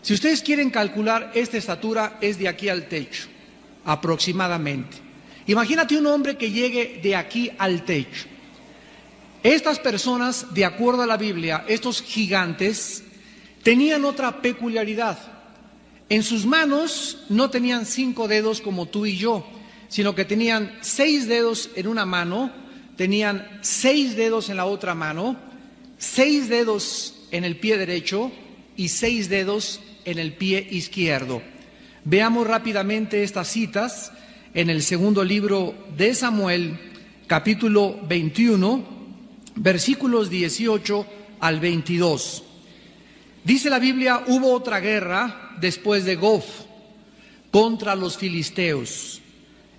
Si ustedes quieren calcular esta estatura, es de aquí al techo, aproximadamente. Imagínate un hombre que llegue de aquí al techo. Estas personas, de acuerdo a la Biblia, estos gigantes, tenían otra peculiaridad. En sus manos no tenían 5 dedos como tú y yo, sino que tenían 6 dedos en una mano, tenían 6 dedos en la otra mano, 6 dedos en el pie derecho y 6 dedos en el pie izquierdo. Veamos rápidamente estas citas en el segundo libro de Samuel, capítulo 21, versículos 18 al 22. Dice la Biblia: hubo otra guerra después de Gof contra los filisteos.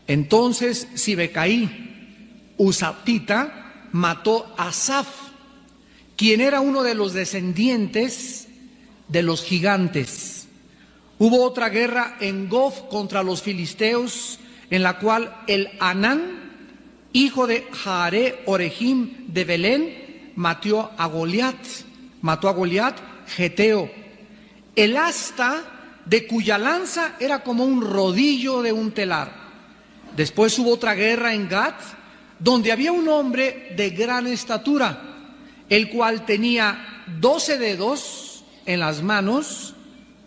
Entonces Sibecaí, husatita, mató a Asaph, quien era uno de los descendientes de los gigantes. Hubo otra guerra en Gof contra los filisteos, en la cual el Anán, hijo de Jaare Orejim de Belén, mató a Goliat, geteo. El asta de cuya lanza era como un rodillo de un telar. Después hubo otra guerra en Gat, donde había un hombre de gran estatura, el cual tenía 12 dedos en las manos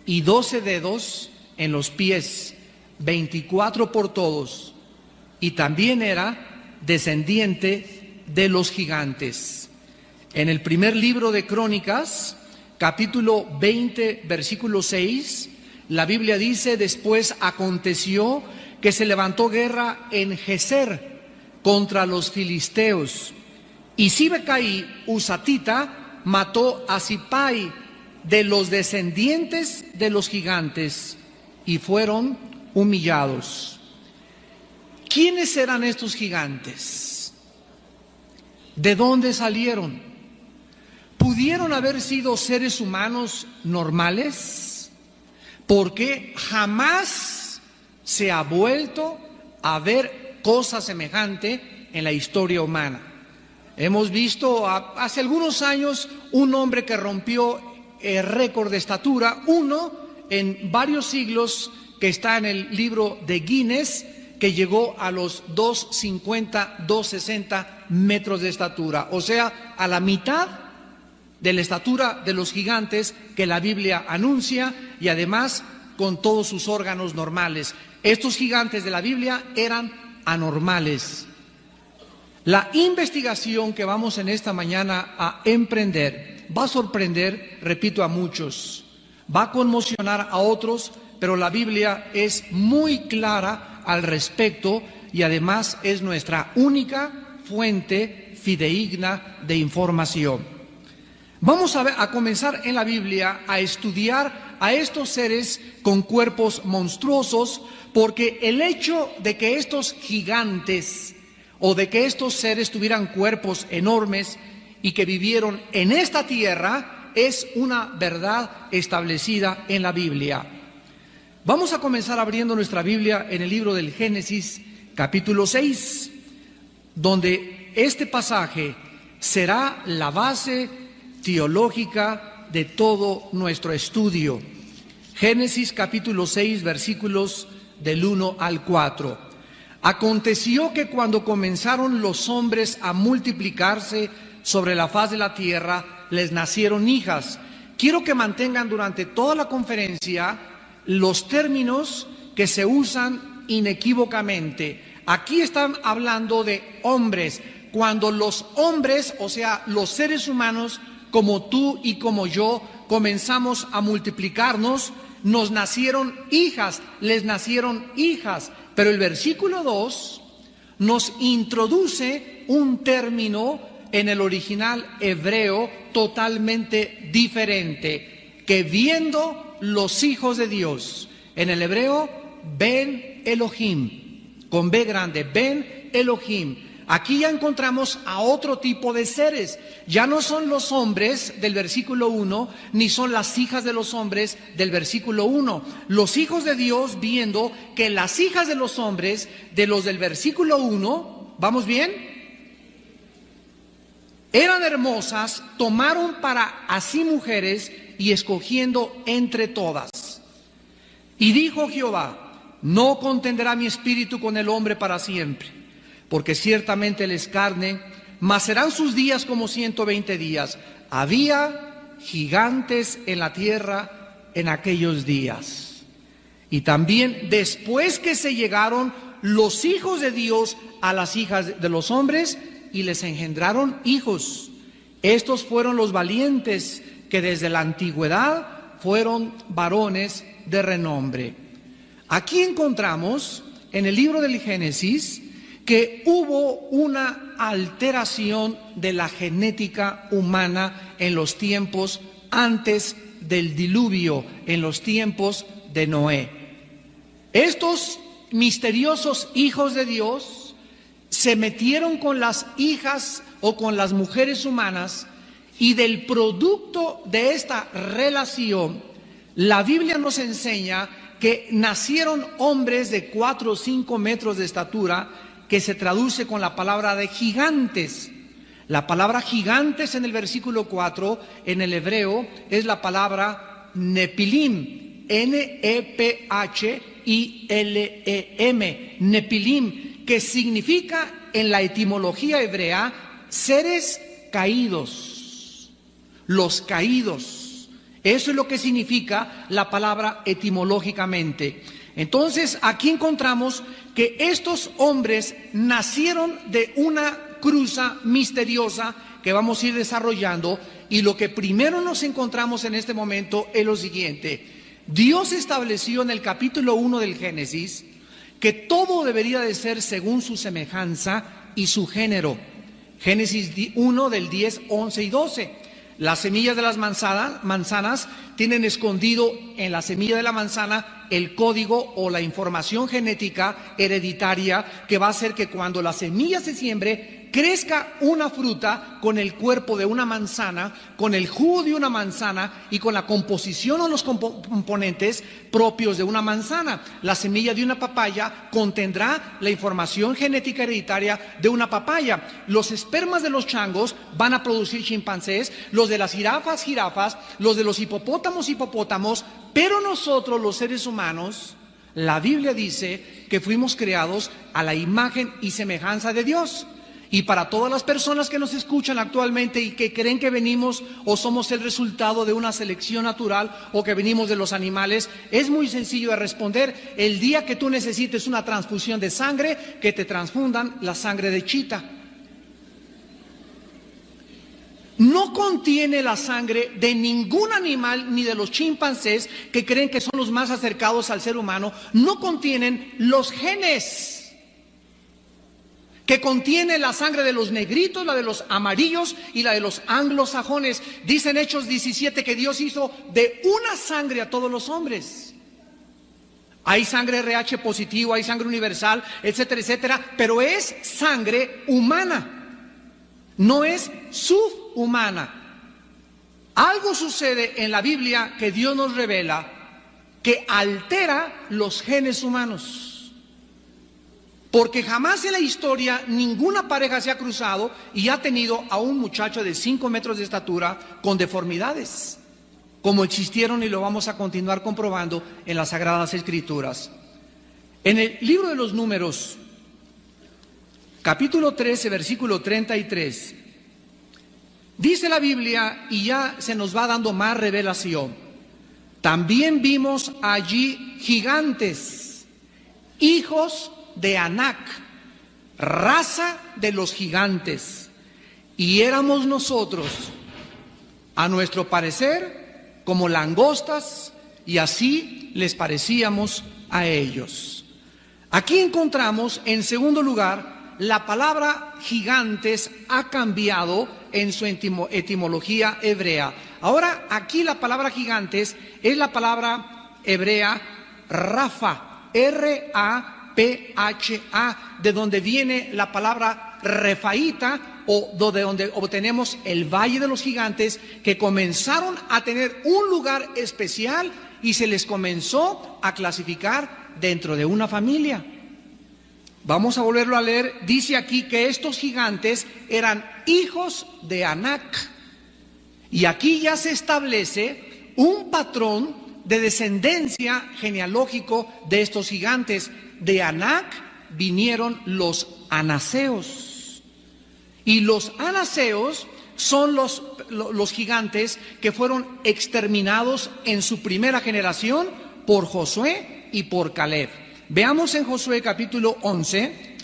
y 12 dedos en los pies, 24 por todos, y también era descendiente de los gigantes. En el primer libro de Crónicas, capítulo 20, versículo 6, la Biblia dice: después aconteció que se levantó guerra en Geser contra los filisteos, y Sibecaí, husatita, mató a Sipai, de los descendientes de los gigantes, y fueron humillados. ¿Quiénes eran estos gigantes? ¿De dónde salieron? ¿Pudieron haber sido seres humanos normales? Porque jamás se ha vuelto a ver cosa semejante en la historia humana. Hemos visto hace algunos años un hombre que rompió el récord de estatura, uno en varios siglos, que está en el libro de Guinness, que llegó a los 2,50, 2,60 metros de estatura, o sea, a la mitad de la estatura de los gigantes que la Biblia anuncia, y además con todos sus órganos normales. Estos gigantes de la Biblia eran anormales. La investigación que vamos en esta mañana a emprender va a sorprender, repito, a muchos, va a conmocionar a otros, pero la Biblia es muy clara al respecto y además es nuestra única fuente fidedigna de información. Vamos a comenzar en la Biblia a estudiar a estos seres con cuerpos monstruosos, porque el hecho de que estos gigantes o de que estos seres tuvieran cuerpos enormes y que vivieron en esta tierra es una verdad establecida en la Biblia. Vamos a comenzar abriendo nuestra Biblia en el libro del Génesis, capítulo 6, donde este pasaje será la base teológica de todo nuestro estudio. Génesis capítulo 6, versículos del 1 al 4. Aconteció que cuando comenzaron los hombres a multiplicarse sobre la faz de la tierra, les nacieron hijas. Quiero que mantengan durante toda la conferencia los términos que se usan inequívocamente. Aquí están hablando de hombres. Cuando los hombres, o sea, los seres humanos, como tú y como yo, comenzamos a multiplicarnos, nos nacieron hijas, les nacieron hijas. Pero el versículo 2 nos introduce un término en el original hebreo totalmente diferente, que viendo los hijos de Dios, en el hebreo, Ben Elohim, con B grande, Ben Elohim. Aquí ya encontramos a otro tipo de seres. Ya no son los hombres del versículo 1, ni son las hijas de los hombres del versículo 1. Los hijos de Dios, viendo que las hijas de los hombres, de los del versículo 1, ¿vamos bien?, eran hermosas, tomaron para así mujeres y escogiendo entre todas. Y dijo Jehová: no contenderá mi espíritu con el hombre para siempre, porque ciertamente él es carne, mas serán sus días como 120 días. Había gigantes en la tierra en aquellos días. Y también después que se llegaron los hijos de Dios a las hijas de los hombres y les engendraron hijos. Estos fueron los valientes que desde la antigüedad fueron varones de renombre. Aquí encontramos en el libro del Génesis que hubo una alteración de la genética humana en los tiempos antes del diluvio, en los tiempos de Noé. Estos misteriosos hijos de Dios se metieron con las hijas o con las mujeres humanas, y del producto de esta relación, la Biblia nos enseña que nacieron hombres de 4 o 5 metros de estatura, que se traduce con la palabra de gigantes. La palabra gigantes en el versículo 4 en el hebreo es la palabra Nepilim, N-E-P-H-I-L-E-M, Nepilim, que significa en la etimología hebrea seres caídos, los caídos. Eso es lo que significa la palabra etimológicamente. Entonces aquí encontramos que estos hombres nacieron de una cruza misteriosa que vamos a ir desarrollando, y lo que primero nos encontramos en este momento es lo siguiente. Dios estableció en el capítulo 1 del Génesis que todo debería de ser según su semejanza y su género. Génesis 1 del 10, 11 y 12. Las semillas de las manzanas tienen escondido en la semilla de la manzana el código o la información genética hereditaria que va a hacer que cuando la semilla se siembre, crezca una fruta con el cuerpo de una manzana, con el jugo de una manzana y con la composición o los componentes propios de una manzana. La semilla de una papaya contendrá la información genética hereditaria de una papaya. Los espermas de los changos van a producir chimpancés, los de las jirafas, los de los hipopótamos, pero nosotros los seres humanos, la Biblia dice que fuimos creados a la imagen y semejanza de Dios. Y para todas las personas que nos escuchan actualmente y que creen que venimos o somos el resultado de una selección natural o que venimos de los animales, es muy sencillo de responder. El día que tú necesites una transfusión de sangre, que te transfundan la sangre de chita. No contiene la sangre de ningún animal, ni de los chimpancés, que creen que son los más acercados al ser humano. No contienen los genes que contiene la sangre de los negritos, la de los amarillos y la de los anglosajones. Dice en Hechos 17 que Dios hizo de una sangre a todos los hombres. Hay sangre RH positivo, hay sangre universal, etcétera, etcétera, pero es sangre humana, no es subhumana. Algo sucede en la Biblia que Dios nos revela que altera los genes humanos. Porque jamás en la historia ninguna pareja se ha cruzado y ha tenido a un muchacho de 5 metros de estatura con deformidades, como existieron, y lo vamos a continuar comprobando en las Sagradas Escrituras. En el libro de los Números, capítulo 13, versículo 33, dice la Biblia, y ya se nos va dando más revelación: también vimos allí gigantes, hijos de Anac, raza de los gigantes, y éramos nosotros, a nuestro parecer, como langostas, y así les parecíamos a ellos. Aquí encontramos, en segundo lugar, la palabra gigantes ha cambiado en su etimología hebrea. Ahora, aquí la palabra gigantes es la palabra hebrea Rafa, R-A-P-H-A, de donde viene la palabra refaíta, o de donde obtenemos el Valle de los Gigantes, que comenzaron a tener un lugar especial y se les comenzó a clasificar dentro de una familia. Vamos a volverlo a leer. Dice aquí que estos gigantes eran hijos de Anac, y aquí ya se establece un patrón de descendencia genealógico de estos gigantes. De Anac vinieron los anaseos. Y los anaseos son los gigantes que fueron exterminados en su primera generación por Josué y por Caleb. Veamos en Josué capítulo 11,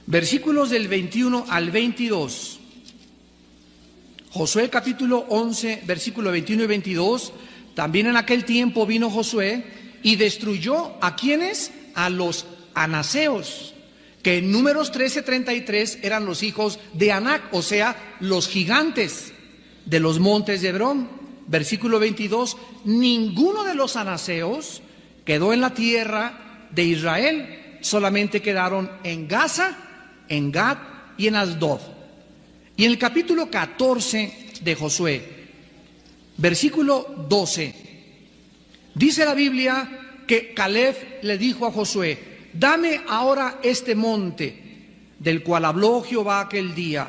versículos del 21 al 22. Josué capítulo 11, versículo 21 y 22. También en aquel tiempo vino Josué y destruyó ¿a quiénes? A los anaseos, que en Números 13:33 eran los hijos de Anac, o sea, los gigantes de los montes de Hebrón. Versículo 22, ninguno de los anaseos quedó en la tierra de Israel, solamente quedaron en Gaza, en Gad y en Asdod. Y en el capítulo 14 de Josué, versículo 12, dice la Biblia que Caleb le dijo a Josué: dame ahora este monte del cual habló Jehová aquel día,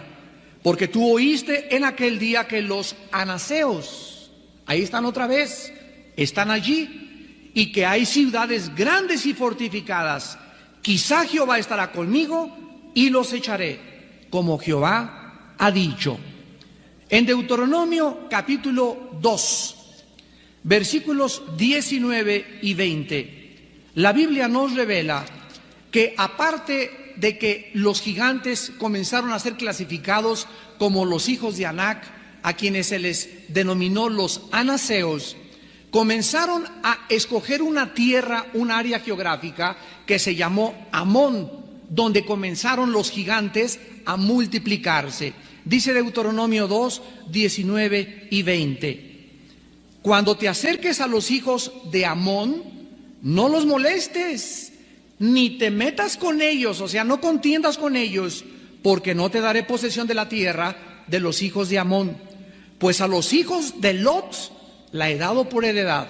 porque tú oíste en aquel día que los anaseos, ahí están otra vez, están allí, y que hay ciudades grandes y fortificadas. Quizá Jehová estará conmigo y los echaré, como Jehová ha dicho. En Deuteronomio capítulo 2, versículos 19 y 20, la Biblia nos revela que aparte de que los gigantes comenzaron a ser clasificados como los hijos de Anac, a quienes se les denominó los anaseos, comenzaron a escoger una tierra, un área geográfica que se llamó Amón, donde comenzaron los gigantes a multiplicarse. Dice Deuteronomio 2, 19 y 20. Cuando te acerques a los hijos de Amón, no los molestes, ni te metas con ellos, o sea, no contiendas con ellos, porque no te daré posesión de la tierra de los hijos de Amón. Pues a los hijos de Lot la he dado por heredad.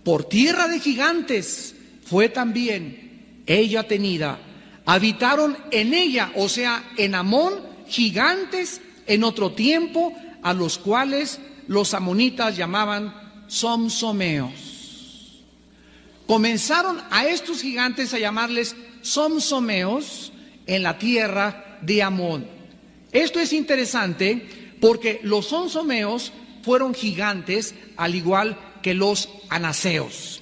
Por tierra de gigantes fue también ella tenida. Habitaron en ella, o sea, en Amón, gigantes en otro tiempo, a los cuales los amonitas llamaban somsomeos. Comenzaron a estos gigantes a llamarles somsomeos en la tierra de Amón. Esto es interesante porque los somsomeos fueron gigantes al igual que los anaseos.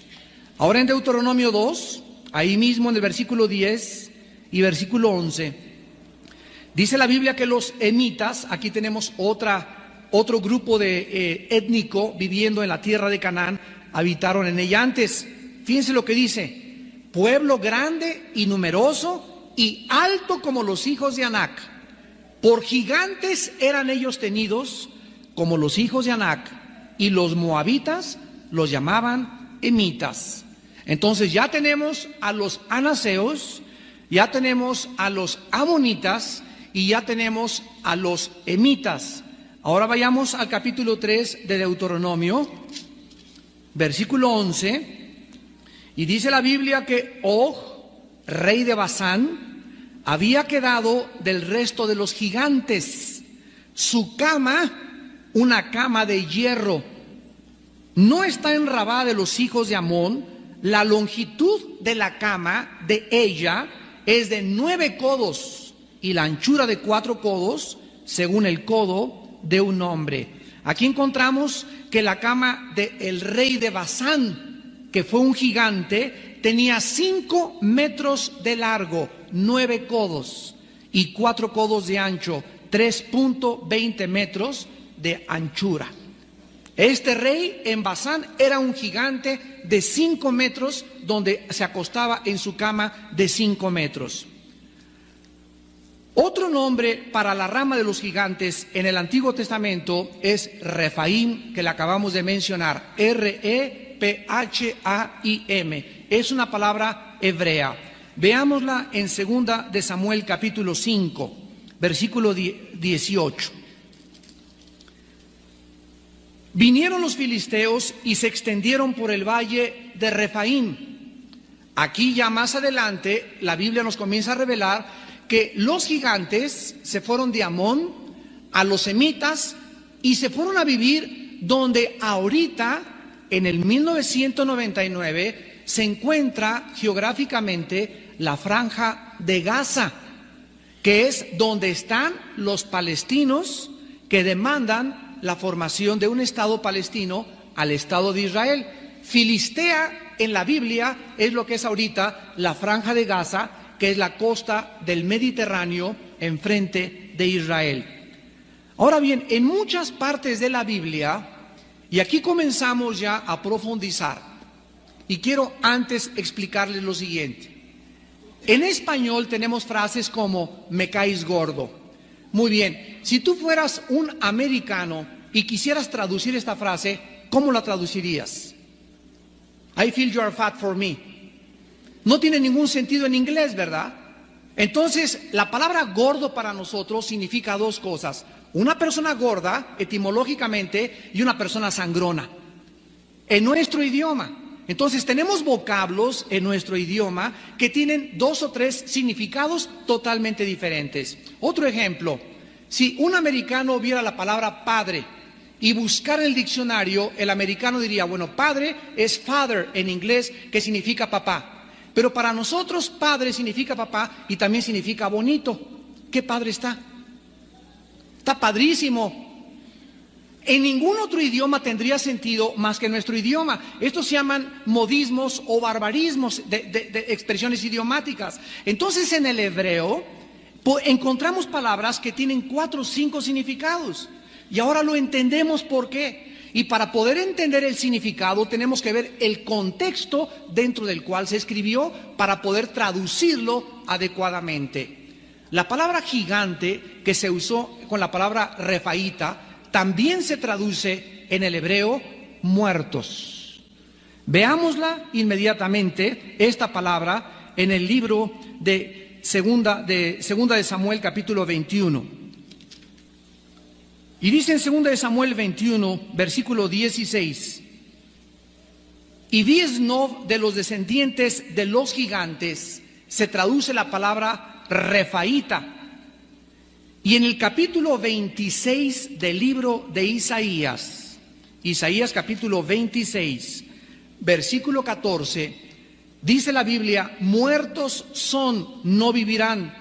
Ahora en Deuteronomio 2, ahí mismo en el versículo 10 y versículo 11, dice la Biblia que los emitas, aquí tenemos otro grupo de étnico viviendo en la tierra de Canaán, habitaron en ella antes. Fíjense lo que dice: pueblo grande y numeroso y alto como los hijos de Anac. Por gigantes eran ellos tenidos como los hijos de Anac, y los moabitas los llamaban emitas. Entonces ya tenemos a los anaseos, ya tenemos a los amonitas y ya tenemos a los emitas. Ahora vayamos al capítulo 3 de Deuteronomio, versículo 11, y dice la Biblia que Og, rey de Basán, había quedado del resto de los gigantes. Su cama, una cama de hierro, no está en Rabá de los hijos de Amón. La longitud de la cama de ella es de 9 codos y la anchura de 4 codos, según el codo de un hombre. Aquí encontramos que la cama del rey de Basán, que fue un gigante, tenía 5 metros de largo, 9 codos y 4 codos de ancho, 3.20 metros de anchura. Este rey en Basán era un gigante de 5 metros, donde se acostaba en su cama de 5 metros. Otro nombre para la rama de los gigantes en el Antiguo Testamento es Refaim, que le acabamos de mencionar, R-E-P-H-A-I-M. Es una palabra hebrea. Veámosla en 2 de Samuel capítulo 5, versículo 18. Vinieron los filisteos y se extendieron por el valle de Refaim. Aquí ya más adelante la Biblia nos comienza a revelar que los gigantes se fueron de Amón a los emitas y se fueron a vivir donde ahorita, en el 1999, se encuentra geográficamente la Franja de Gaza, que es donde están los palestinos que demandan la formación de un Estado palestino al Estado de Israel. Filistea en la Biblia es lo que es ahorita la Franja de Gaza, que es la costa del Mediterráneo enfrente de Israel. Ahora bien, en muchas partes de la Biblia, y aquí comenzamos ya a profundizar, y quiero antes explicarles lo siguiente. En español tenemos frases como me caes gordo. Muy bien, si tú fueras un americano y quisieras traducir esta frase, ¿cómo la traducirías? I feel you are fat for me. No tiene ningún sentido en inglés, ¿verdad? Entonces, la palabra gordo para nosotros significa dos cosas. Una persona gorda, etimológicamente, y una persona sangrona. En nuestro idioma. Entonces, tenemos vocablos en nuestro idioma que tienen dos o tres significados totalmente diferentes. Otro ejemplo, si un americano viera la palabra padre y buscar en el diccionario, el americano diría, bueno, padre es father en inglés, que significa papá. Pero para nosotros padre significa papá y también significa bonito. ¿Qué padre está? Está padrísimo. En ningún otro idioma tendría sentido más que en nuestro idioma. Estos se llaman modismos o barbarismos de expresiones idiomáticas. Entonces en el hebreo encontramos palabras que tienen 4 o 5 significados. Y ahora lo entendemos por qué. Y para poder entender el significado tenemos que ver el contexto dentro del cual se escribió para poder traducirlo adecuadamente. La palabra gigante que se usó con la palabra refaíta también se traduce en el hebreo muertos. Veámosla inmediatamente, esta palabra, en el libro de Segunda de Samuel, capítulo 21. Y dice en 2 de Samuel 21, versículo 16, y Biesnov de los descendientes de los gigantes, se traduce la palabra refaíta. Y en el capítulo 26 del libro de Isaías, Isaías capítulo 26, versículo 14, dice la Biblia, muertos son, no vivirán,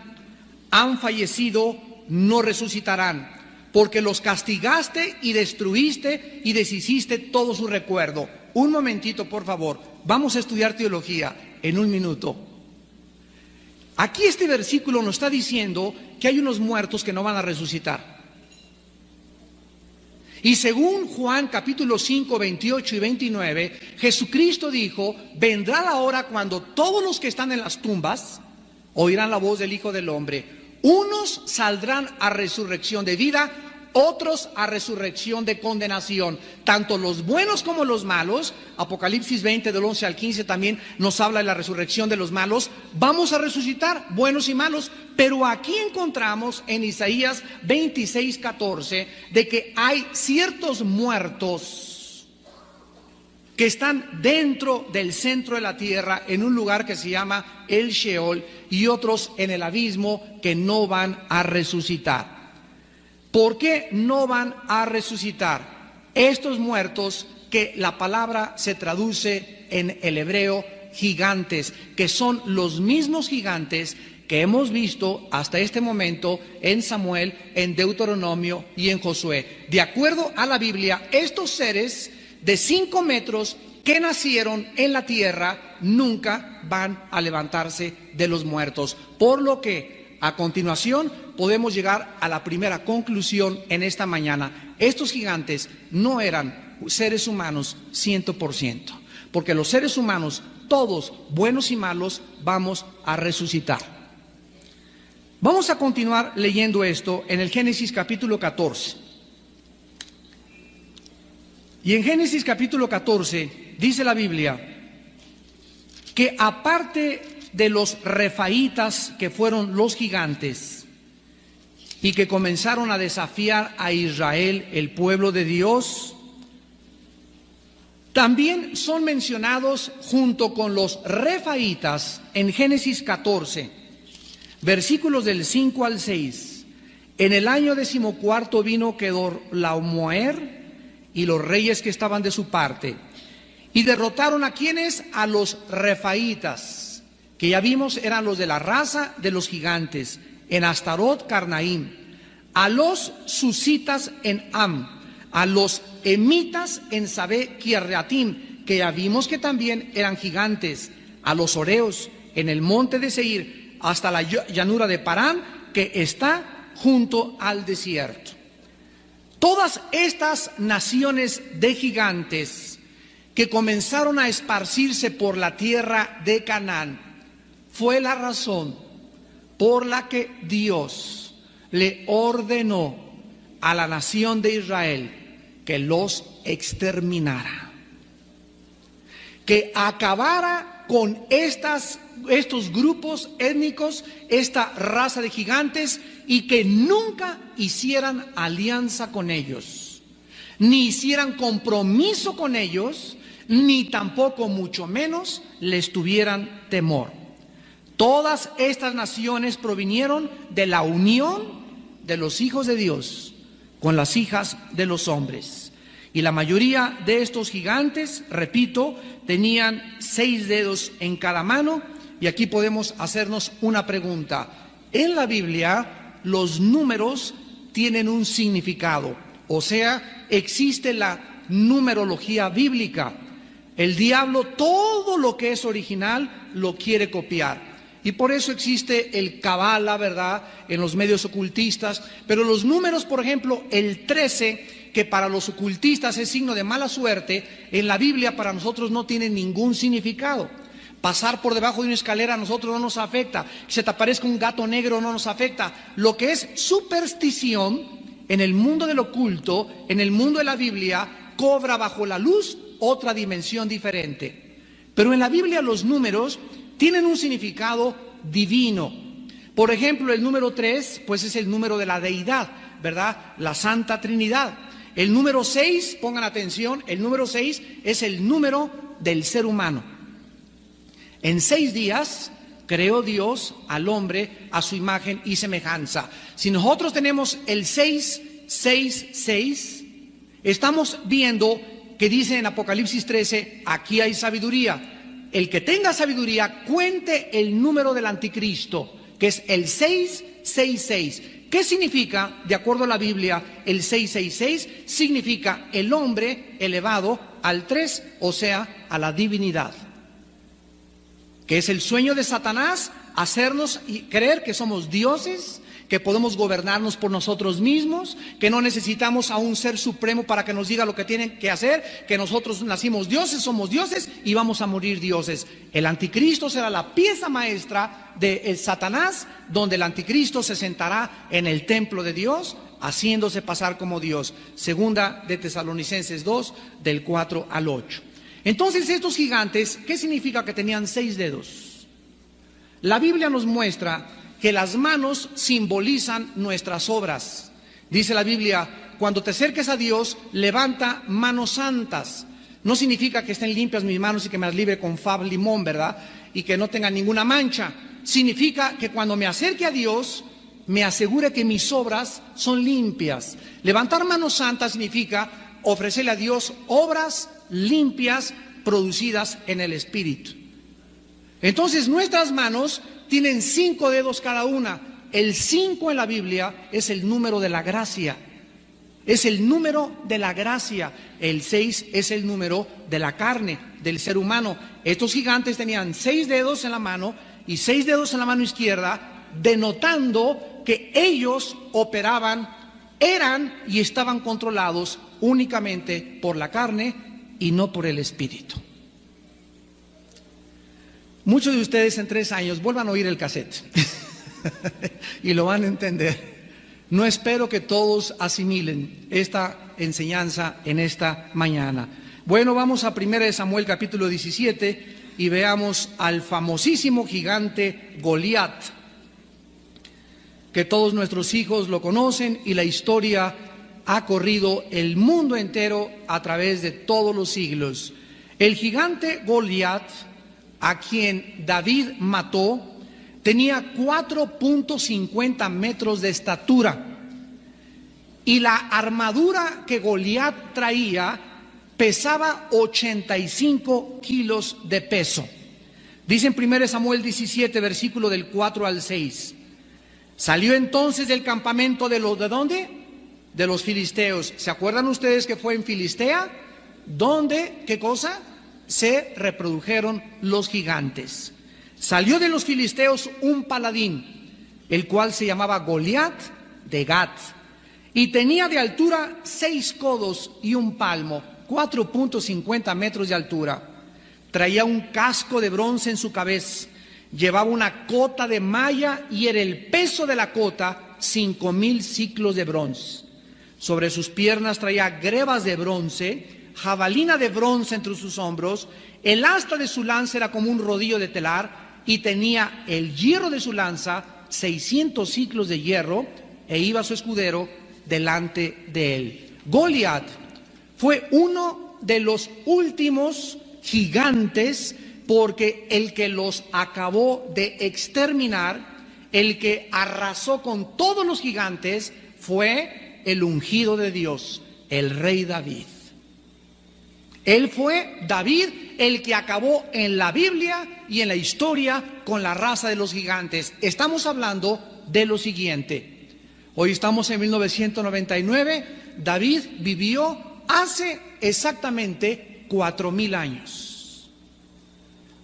han fallecido, no resucitarán. Porque los castigaste y destruiste y deshiciste todo su recuerdo. Un momentito, por favor. Vamos a estudiar teología en un minuto. Aquí este versículo nos está diciendo que hay unos muertos que no van a resucitar. Y según Juan capítulo 5, 28 y 29, Jesucristo dijo, vendrá la hora cuando todos los que están en las tumbas oirán la voz del Hijo del Hombre. Unos saldrán a resurrección de vida, otros a resurrección de condenación. Tanto los buenos como los malos, Apocalipsis 20 del 11 al 15 también nos habla de la resurrección de los malos. Vamos a resucitar, buenos y malos. Pero aquí encontramos en Isaías 26, 14, de que hay ciertos muertos que están dentro del centro de la tierra, en un lugar que se llama el Sheol, y otros en el abismo que no van a resucitar. ¿Por qué no van a resucitar? Estos muertos que la palabra se traduce en el hebreo gigantes, que son los mismos gigantes que hemos visto hasta este momento en Samuel, en Deuteronomio y en Josué. De acuerdo a la Biblia, estos seres de 5 metros que nacieron en la tierra nunca van a levantarse de los muertos. Por lo que, a continuación, podemos llegar a la primera conclusión en esta mañana. Estos gigantes no eran seres humanos 100%, porque los seres humanos, todos, buenos y malos, vamos a resucitar. Vamos a continuar leyendo esto en el Génesis capítulo 14. Y en Génesis capítulo 14 dice la Biblia que aparte de los refaítas, que fueron los gigantes y que comenzaron a desafiar a Israel, el pueblo de Dios, también son mencionados junto con los refaítas en Génesis 14, versículos del 5 al 6, En el año 14 vino Kedorlaomer y los reyes que estaban de su parte, y derrotaron a quienes, a los refaitas, que ya vimos eran los de la raza de los gigantes, en Astarot Carnaim, a los susitas en Am, a los emitas en Sabé Kirreatim, que ya vimos que también eran gigantes, a los oreos en el monte de Seir, hasta la llanura de Parán, que está junto al desierto. Todas estas naciones de gigantes que comenzaron a esparcirse por la tierra de Canaán fue la razón por la que Dios le ordenó a la nación de Israel que los exterminara, que acabara con estos grupos étnicos, esta raza de gigantes, y que nunca hicieran alianza con ellos, ni hicieran compromiso con ellos, ni tampoco mucho menos les tuvieran temor. Todas estas naciones provinieron de la unión de los hijos de Dios con las hijas de los hombres. Y la mayoría de estos gigantes, repito, tenían 6 dedos en cada mano. Y aquí podemos hacernos una pregunta. En la Biblia, los números tienen un significado. O sea, existe la numerología bíblica. El diablo, todo lo que es original, lo quiere copiar. Y por eso existe el Kabbalah, ¿verdad?, en los medios ocultistas. Pero los números, por ejemplo, el 13, que para los ocultistas es signo de mala suerte, en la Biblia para nosotros no tiene ningún significado. Pasar por debajo de una escalera a nosotros no nos afecta. Que se te aparezca un gato negro no nos afecta. Lo que es superstición en el mundo del oculto, en el mundo de la Biblia, cobra bajo la luz otra dimensión diferente. Pero en la Biblia los números tienen un significado divino. Por ejemplo, el número 3, pues es el número de la deidad, ¿verdad? La Santa Trinidad. El número 6, pongan atención, el número 6 es el número del ser humano. En 6 días creó Dios al hombre a su imagen y semejanza. Si nosotros tenemos el 666, estamos viendo que dice en Apocalipsis 13, aquí hay sabiduría. El que tenga sabiduría, cuente el número del anticristo, que es el 666. ¿Qué significa, de acuerdo a la Biblia, el 666? Significa el hombre elevado al 3, o sea, a la divinidad. Que es el sueño de Satanás, hacernos creer que somos dioses, que podemos gobernarnos por nosotros mismos, que no necesitamos a un ser supremo para que nos diga lo que tienen que hacer, que nosotros nacimos dioses, somos dioses y vamos a morir dioses. El anticristo será la pieza maestra de Satanás, donde el anticristo se sentará en el templo de Dios, haciéndose pasar como Dios. Segunda de Tesalonicenses 2, del 4 al 8. Entonces estos gigantes, ¿qué significa que tenían 6 dedos? La Biblia nos muestra que las manos simbolizan nuestras obras. Dice la Biblia, cuando te acerques a Dios, levanta manos santas. No significa que estén limpias mis manos y que me las libre con fab limón, ¿verdad? Y que no tengan ninguna mancha. Significa que cuando me acerque a Dios, me asegure que mis obras son limpias. Levantar manos santas significa ofrecerle a Dios obras limpias producidas en el Espíritu. Entonces nuestras manos tienen 5 dedos cada una. El 5 en la Biblia es el número de la gracia. Es el número de la gracia. El 6 es el número de la carne, del ser humano. Estos gigantes tenían 6 dedos en la mano y 6 dedos en la mano izquierda, denotando que ellos operaban, eran y estaban controlados únicamente por la carne y no por el espíritu. Muchos de ustedes en 3 años vuelvan a oír el cassette y lo van a entender. No espero que todos asimilen esta enseñanza en esta mañana. Bueno, vamos a 1 Samuel capítulo 17 y veamos al famosísimo gigante Goliat, que todos nuestros hijos lo conocen y la historia ha corrido el mundo entero a través de todos los siglos. El gigante Goliat, a quien David mató, tenía 4.50 metros de estatura. y la armadura que Goliat traía pesaba 85 kilos de peso. Dice en 1 Samuel 17, versículo del 4 al 6. Salió entonces del campamento ¿de dónde? De los filisteos. ¿Se acuerdan ustedes que fue en Filistea? ¿Dónde? ¿Qué cosa? Se reprodujeron los gigantes. Salió de los filisteos un paladín, el cual se llamaba Goliat de Gat, y tenía de altura 6 codos y un palmo, 4.50 metros de altura. Traía un casco de bronce en su cabeza, llevaba una cota de malla y era el peso de la cota 5,000 siclos de bronce. Sobre sus piernas traía grebas de bronce, jabalina de bronce entre sus hombros, el asta de su lanza era como un rodillo de telar y tenía el hierro de su lanza 600 siclos de hierro, e iba su escudero delante de él. Goliat fue uno de los últimos gigantes, porque el que los acabó de exterminar, el que arrasó con todos los gigantes, fue el ungido de Dios, el rey David. Él fue David el que acabó en la Biblia y en la historia con la raza de los gigantes. Estamos hablando de lo siguiente. Hoy estamos en 1999. David vivió hace exactamente 4,000 años.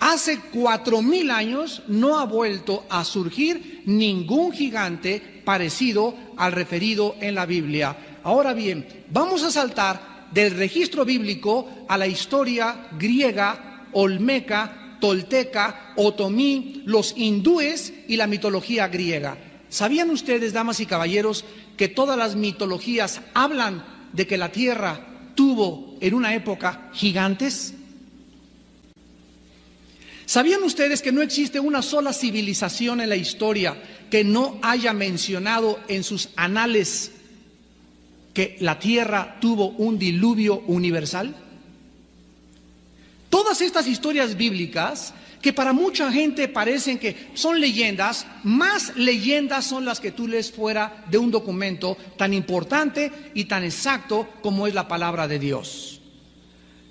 Hace 4,000 años no ha vuelto a surgir ningún gigante parecido al referido en la Biblia. Ahora bien, vamos a saltar del registro bíblico a la historia griega, olmeca, tolteca, otomí, los hindúes y la mitología griega. ¿Sabían ustedes, damas y caballeros, que todas las mitologías hablan de que la tierra tuvo en una época gigantes? ¿Sabían ustedes que no existe una sola civilización en la historia que no haya mencionado en sus anales que la tierra tuvo un diluvio universal? Todas estas historias bíblicas, que para mucha gente parecen que son leyendas, más leyendas son las que tú lees fuera de un documento tan importante y tan exacto como es la palabra de Dios.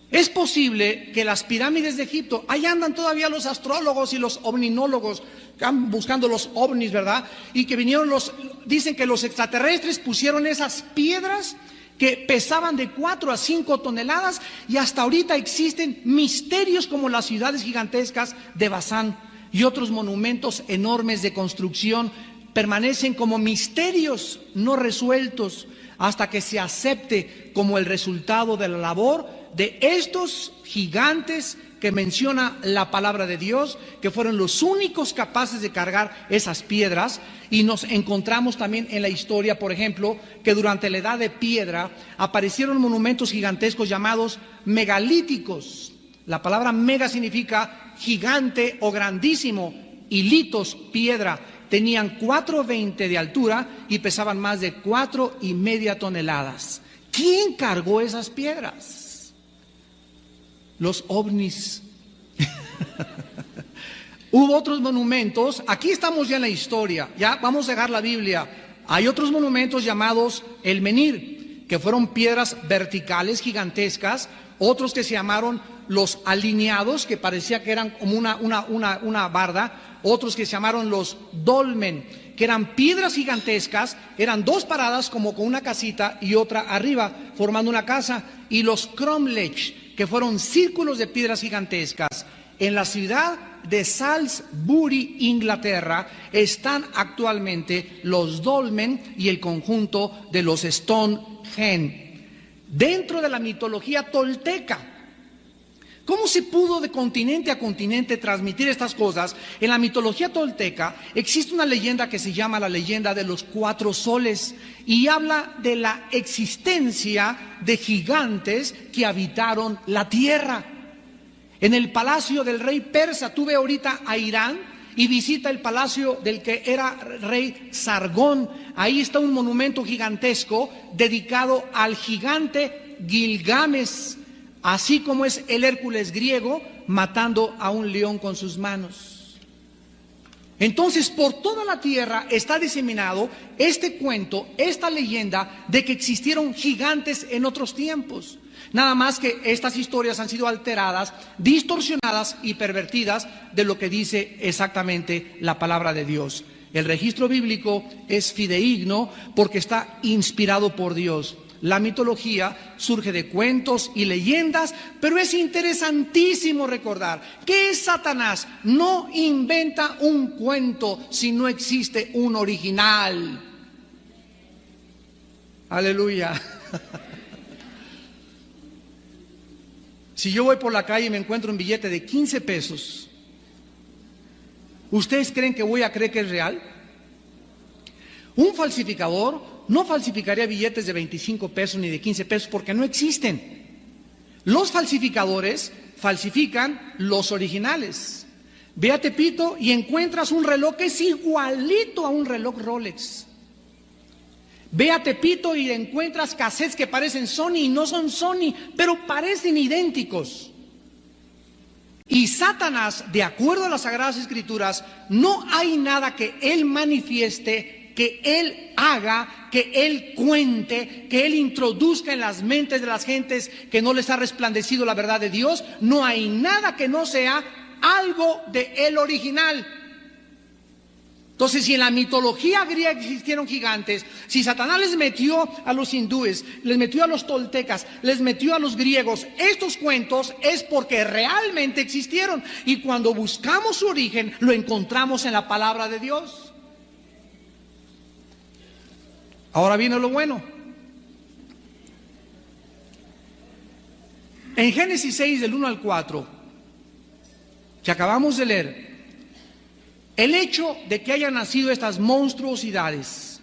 Es posible que las pirámides de Egipto, ahí andan todavía los astrólogos y los ovninólogos buscando los ovnis, ¿verdad? Y que dicen que los extraterrestres pusieron esas piedras que pesaban de 4 a 5 toneladas, y hasta ahorita existen misterios como las ciudades gigantescas de Bazán y otros monumentos enormes de construcción permanecen como misterios no resueltos hasta que se acepte como el resultado de la labor de estos gigantes que menciona la palabra de Dios, que fueron los únicos capaces de cargar esas piedras. Y nos encontramos también en la historia, por ejemplo, que durante la Edad de Piedra aparecieron monumentos gigantescos llamados megalíticos. La palabra mega significa gigante o grandísimo, y litos, piedra. Tenían 4,20 de altura y pesaban más de 4,5 toneladas. ¿Quién cargó esas piedras? Los ovnis. Hubo otros monumentos. Aquí estamos ya en la historia. Ya vamos a dejar la Biblia. Hay otros monumentos llamados el menhir, que fueron piedras verticales gigantescas. Otros que se llamaron los alineados, que parecía que eran como una barda. Otros que se llamaron los dolmen, que eran piedras gigantescas. Eran 2 paradas como con una casita y otra arriba formando una casa. Y los cromlech, que fueron círculos de piedras gigantescas. En la ciudad de Salisbury, Inglaterra, están actualmente los dolmen y el conjunto de los Stonehenge. Dentro de la mitología tolteca, ¿cómo se pudo de continente a continente transmitir estas cosas? En la mitología tolteca existe una leyenda que se llama la leyenda de los 4 soles, y habla de la existencia de gigantes que habitaron la tierra. En el palacio del rey persa, tú ve ahorita a Irán y visita el palacio del que era rey Sargón. Ahí está un monumento gigantesco dedicado al gigante Gilgamesh, así como es el Hércules griego matando a un león con sus manos. Entonces, por toda la tierra está diseminado este cuento, esta leyenda de que existieron gigantes en otros tiempos. Nada más que estas historias han sido alteradas, distorsionadas y pervertidas de lo que dice exactamente la palabra de Dios. El registro bíblico es fidedigno porque está inspirado por Dios. La mitología surge de cuentos y leyendas, pero es interesantísimo recordar que Satanás no inventa un cuento si no existe un original. Aleluya. Si yo voy por la calle y me encuentro un billete de 15 pesos, ¿ustedes creen que voy a creer que es real? Un falsificador no falsificaría billetes de 25 pesos ni de 15 pesos porque no existen. Los falsificadores falsifican los originales. Ve a Tepito y encuentras un reloj que es igualito a un reloj Rolex. Ve a Tepito y encuentras cassettes que parecen Sony y no son Sony, pero parecen idénticos. Y Satanás, de acuerdo a las Sagradas Escrituras, no hay nada que él manifieste, que él haga, que él cuente, que él introduzca en las mentes de las gentes que no les ha resplandecido la verdad de Dios. No hay nada que no sea algo de el original. Entonces, si en la mitología griega existieron gigantes, si Satanás les metió a los hindúes, les metió a los toltecas, les metió a los griegos, estos cuentos es porque realmente existieron. Y cuando buscamos su origen, lo encontramos en la palabra de Dios. Ahora viene lo bueno. En Génesis 6, del 1 al 4, que acabamos de leer, el hecho de que hayan nacido estas monstruosidades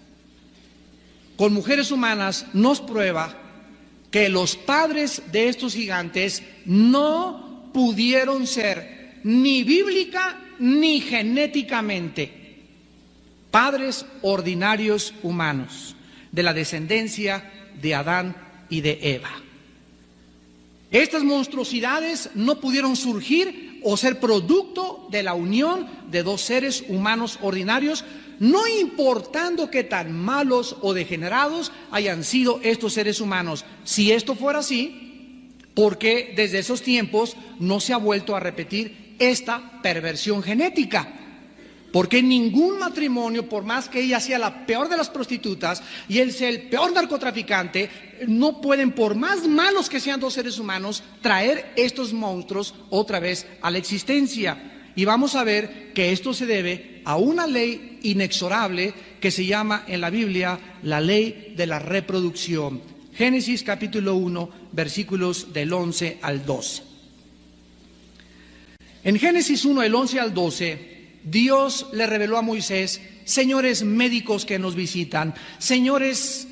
con mujeres humanas nos prueba que los padres de estos gigantes no pudieron ser ni bíblica ni genéticamente padres ordinarios humanos de la descendencia de Adán y de Eva. Estas monstruosidades no pudieron surgir o ser producto de la unión de dos seres humanos ordinarios, no importando qué tan malos o degenerados hayan sido estos seres humanos. Si esto fuera así, ¿por qué desde esos tiempos no se ha vuelto a repetir esta perversión genética? Porque ningún matrimonio, por más que ella sea la peor de las prostitutas y él sea el peor narcotraficante, no pueden, por más malos que sean dos seres humanos, traer estos monstruos otra vez a la existencia. Y vamos a ver que esto se debe a una ley inexorable que se llama en la Biblia la ley de la reproducción. Génesis capítulo 1, versículos del 11 al 12. En Génesis 1, del 11 al 12, Dios le reveló a Moisés: señores médicos que nos visitan, señores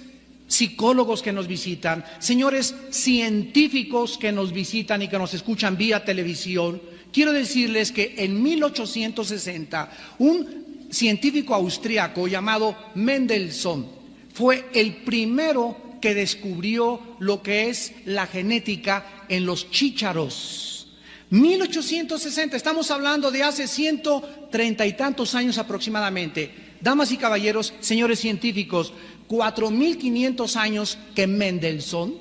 psicólogos que nos visitan, señores científicos que nos visitan y que nos escuchan vía televisión, quiero decirles que en 1860 un científico austriaco llamado Mendelssohn fue el primero que descubrió lo que es la genética en los chícharos. 1860, estamos hablando de hace 130 y tantos años aproximadamente. Damas y caballeros, señores científicos, 4.500 años que Mendelssohn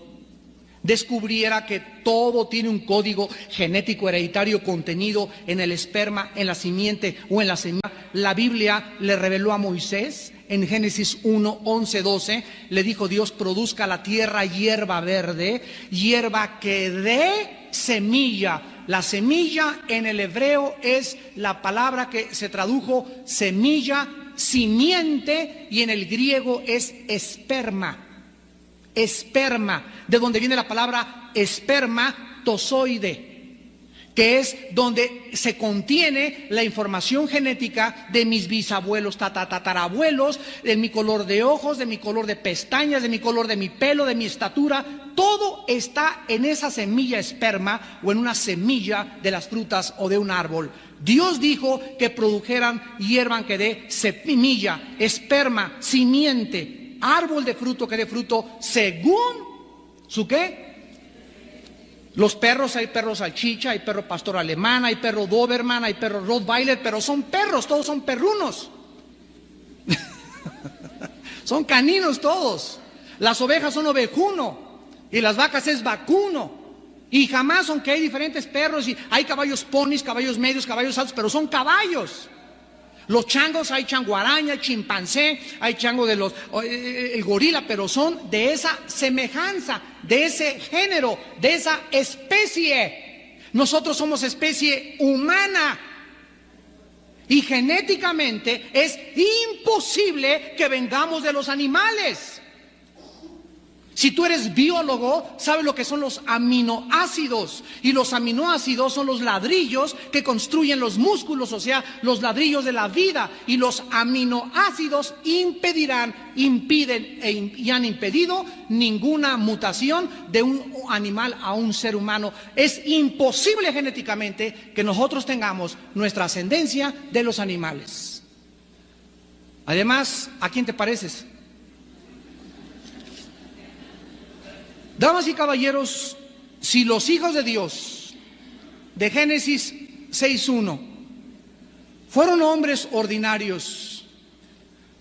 descubriera que todo tiene un código genético hereditario contenido en el esperma, en la simiente o en la semilla. La Biblia le reveló a Moisés en Génesis 1, 11, 12, le dijo Dios: produzca la tierra hierba verde, hierba que dé semilla. La semilla en el hebreo es la palabra que se tradujo semilla, simiente, y en el griego es esperma. Esperma, de donde viene la palabra espermatozoide, que es donde se contiene la información genética de mis bisabuelos, tatarabuelos, de mi color de ojos, de mi color de pestañas, de mi color de mi pelo, de mi estatura. Todo está en esa semilla esperma o en una semilla de las frutas o de un árbol. Dios dijo que produjeran hierba que dé semilla, esperma, simiente, árbol de fruto que dé fruto según su ¿qué? Los perros, hay perro salchicha, hay perro pastor alemán, hay perro doberman, hay perro rottweiler, pero son perros, todos son perrunos. Son caninos todos. Las ovejas son ovejuno y las vacas es vacuno. Y jamás, aunque hay diferentes perros y hay caballos ponis, caballos medios, caballos altos, pero son caballos. Los changos, hay chango araña, hay chimpancé, hay chango de el gorila, pero son de esa semejanza, de ese género, de esa especie. Nosotros somos especie humana. Y genéticamente es imposible que vengamos de los animales. Si tú eres biólogo, sabes lo que son los aminoácidos. Y los aminoácidos son los ladrillos que construyen los músculos, o sea, los ladrillos de la vida. Y los aminoácidos impiden y han impedido ninguna mutación de un animal a un ser humano. Es imposible genéticamente que nosotros tengamos nuestra ascendencia de los animales. Además, ¿a quién te pareces? Damas y caballeros, si los hijos de Dios de Génesis 6:1 fueron hombres ordinarios,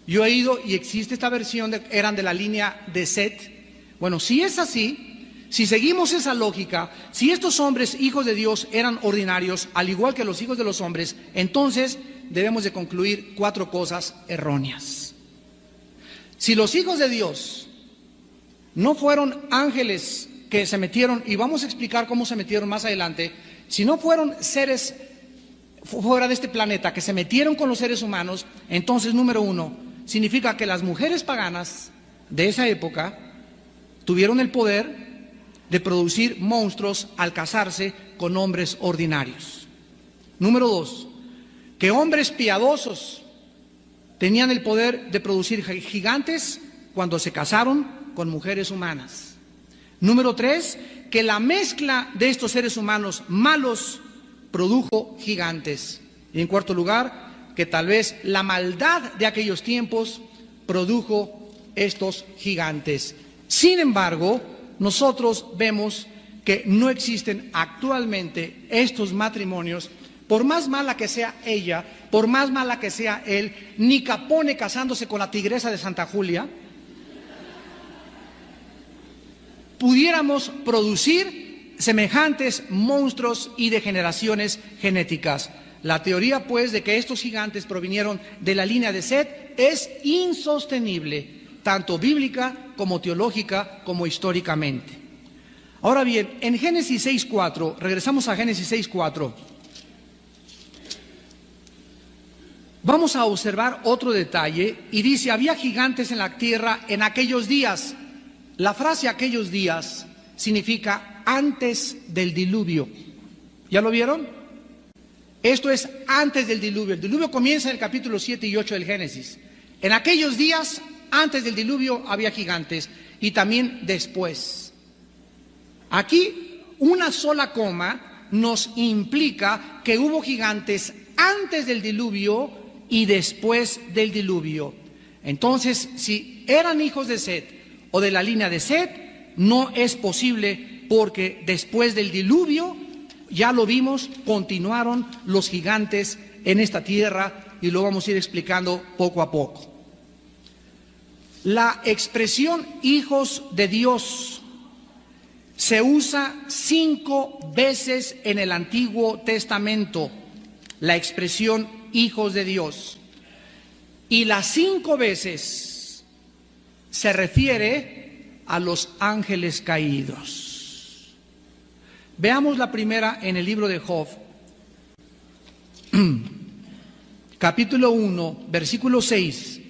yo he ido y existe esta versión eran de la línea de Set. Bueno, si es así, si seguimos esa lógica, si estos hombres hijos de Dios eran ordinarios, al igual que los hijos de los hombres, entonces debemos de concluir 4 cosas erróneas. Si los hijos de Dios no fueron ángeles que se metieron, y vamos a explicar cómo se metieron más adelante, si no fueron seres fuera de este planeta que se metieron con los seres humanos, entonces, número 1, significa que las mujeres paganas de esa época tuvieron el poder de producir monstruos al casarse con hombres ordinarios. Número 2, que hombres piadosos tenían el poder de producir gigantes cuando se casaron con mujeres humanas. Número 3, que la mezcla de estos seres humanos malos produjo gigantes. Y en cuarto lugar, que tal vez la maldad de aquellos tiempos produjo estos gigantes. Sin embargo, nosotros vemos que no existen actualmente estos matrimonios, por más mala que sea ella, por más mala que sea él, ni Capone casándose con la tigresa de Santa Julia, pudiéramos producir semejantes monstruos y degeneraciones genéticas. La teoría, pues, de que estos gigantes provinieron de la línea de Set es insostenible, tanto bíblica como teológica como históricamente. Ahora bien, en Génesis 6:4, regresamos a Génesis 6:4, vamos a observar otro detalle y dice, había gigantes en la tierra en aquellos días. La frase aquellos días significa antes del diluvio. ¿Ya lo vieron? Esto es antes del diluvio. El diluvio comienza en el capítulo 7 y 8 del Génesis. En aquellos días, antes del diluvio, había gigantes y también después. Aquí una sola coma nos implica que hubo gigantes antes del diluvio y después del diluvio. Entonces, si eran hijos de Set o de la línea de Set, no es posible porque después del diluvio, ya lo vimos, continuaron los gigantes en esta tierra y lo vamos a ir explicando poco a poco. La expresión hijos de Dios se usa 5 veces en el Antiguo Testamento, la expresión hijos de Dios. Y las 5 veces se refiere a los ángeles caídos. Veamos la primera en el libro de Job, capítulo 1, versículo 6.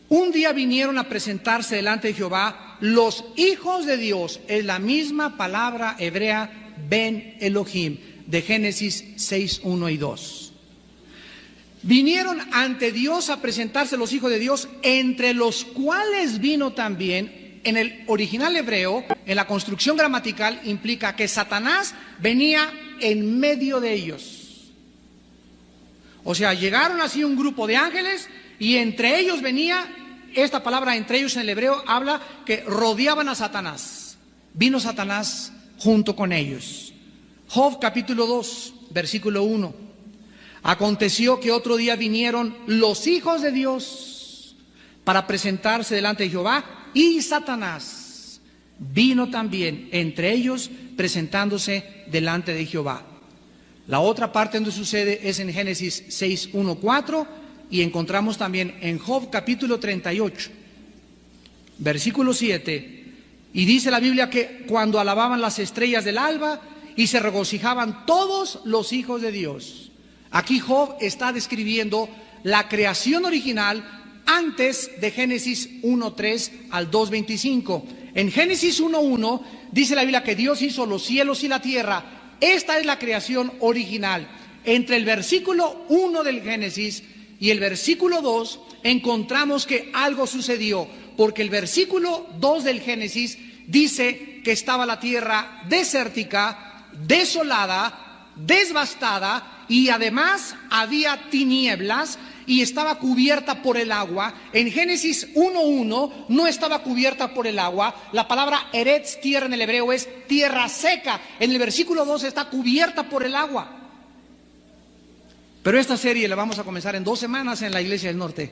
Un día vinieron a presentarse delante de Jehová los hijos de Dios, es la misma palabra hebrea Ben Elohim, de Génesis 6, 1 y 2. Vinieron ante Dios a presentarse los hijos de Dios, entre los cuales vino también, en el original hebreo, en la construcción gramatical, implica que Satanás venía en medio de ellos. O sea, llegaron así un grupo de ángeles y entre ellos venía, esta palabra entre ellos en el hebreo habla que rodeaban a Satanás. vino Satanás junto con ellos. Job capítulo 2, versículo 1. Aconteció que otro día vinieron los hijos de Dios para presentarse delante de Jehová, y Satanás vino también entre ellos presentándose delante de Jehová. La otra parte donde sucede es en Génesis 6, 1, 4, y encontramos también en Job capítulo 38, versículo 7, y dice la Biblia que cuando alababan las estrellas del alba y se regocijaban todos los hijos de Dios. Aquí Job está describiendo la creación original antes de Génesis 1:3 al 2:25. En Génesis 1:1 dice la Biblia que Dios hizo los cielos y la tierra. Esta es la creación original. Entre el versículo 1 del Génesis y el versículo 2 encontramos que algo sucedió, porque el versículo 2 del Génesis dice que estaba la tierra desértica, desolada, devastada, y además había tinieblas y estaba cubierta por el agua. En Génesis 1:1 no estaba cubierta por el agua. La palabra eretz, tierra en el hebreo, es tierra seca. En el versículo 2 está cubierta por el agua. Pero esta serie la vamos a comenzar en 2 semanas en la Iglesia del Norte.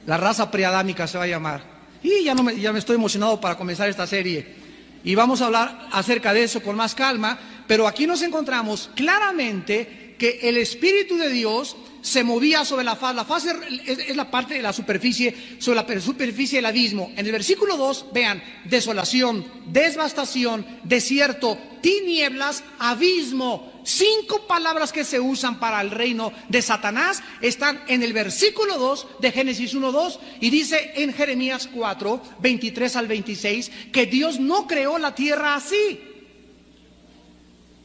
La raza preadámica se va a llamar. Y ya me estoy emocionado para comenzar esta serie. Y vamos a hablar acerca de eso con más calma. Pero aquí nos encontramos claramente que el Espíritu de Dios se movía sobre la faz. La faz es la parte de la superficie, sobre la superficie del abismo. En el versículo 2, vean, desolación, devastación, desierto, tinieblas, abismo. 5 palabras que se usan para el reino de Satanás están en el versículo 2 de Génesis 1:2, y dice en Jeremías 4, 23 al 26, que Dios no creó la tierra así.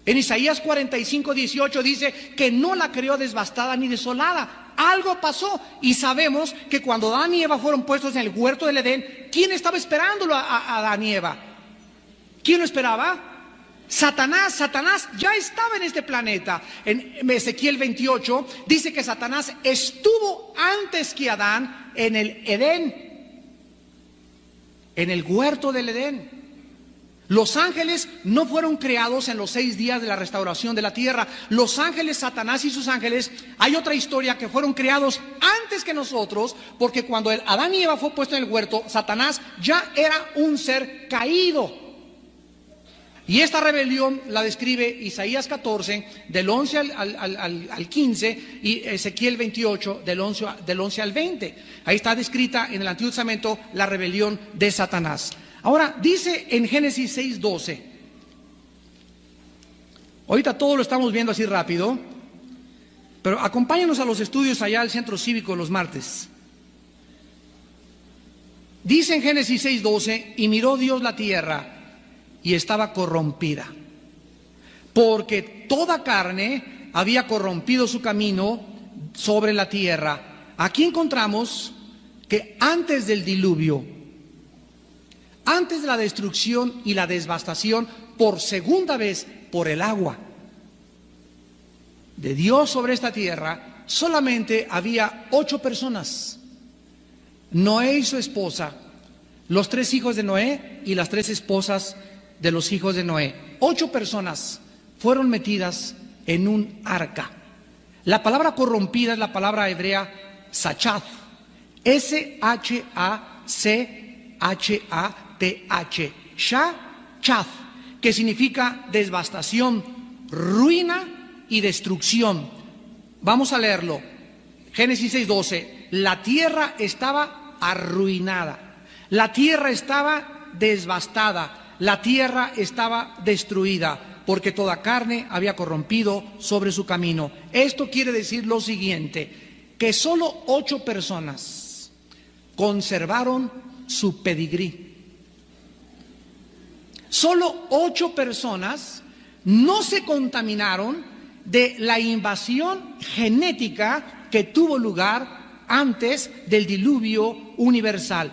En Isaías 45, 18 dice que no la creó devastada ni desolada. Algo pasó, y sabemos que cuando Adán y Eva fueron puestos en el huerto del Edén, ¿quién estaba esperándolo a Adán y Eva? ¿Quién lo esperaba? Satanás. Satanás ya estaba en este planeta. En Ezequiel 28 dice que Satanás estuvo antes que Adán en el Edén, en el huerto del Edén. Los ángeles no fueron creados en los 6 días de la restauración de la tierra. Los ángeles, Satanás y sus ángeles, hay otra historia, que fueron creados antes que nosotros, porque cuando Adán y Eva fue puesto en el huerto, Satanás ya era un ser caído. Y esta rebelión la describe Isaías 14, del 11 al 15, y Ezequiel 28, del 11 al 20. Ahí está descrita en el Antiguo Testamento la rebelión de Satanás. Ahora, dice en Génesis 6:12, ahorita todo lo estamos viendo así rápido, pero acompáñanos a los estudios allá al centro cívico los martes. Dice en Génesis 6:12, y miró Dios la tierra, y estaba corrompida, porque toda carne había corrompido su camino sobre la tierra. Aquí encontramos que antes del diluvio, antes de la destrucción y la devastación por segunda vez por el agua de Dios sobre esta tierra, solamente había 8 personas: Noé y su esposa, los 3 hijos de Noé y las 3 esposas de los hijos de Noé. 8 personas fueron metidas en un arca. La palabra corrompida es la palabra hebrea sachad, S-H-A-C-H-A-T-H, Shachad, que significa devastación, ruina y destrucción. Vamos a leerlo. Génesis 6:12. La tierra estaba arruinada, la tierra estaba devastada, la tierra estaba destruida, porque toda carne había corrompido sobre su camino. Esto quiere decir lo siguiente, que solo 8 personas conservaron su pedigrí. Solo 8 personas no se contaminaron de la invasión genética que tuvo lugar antes del diluvio universal.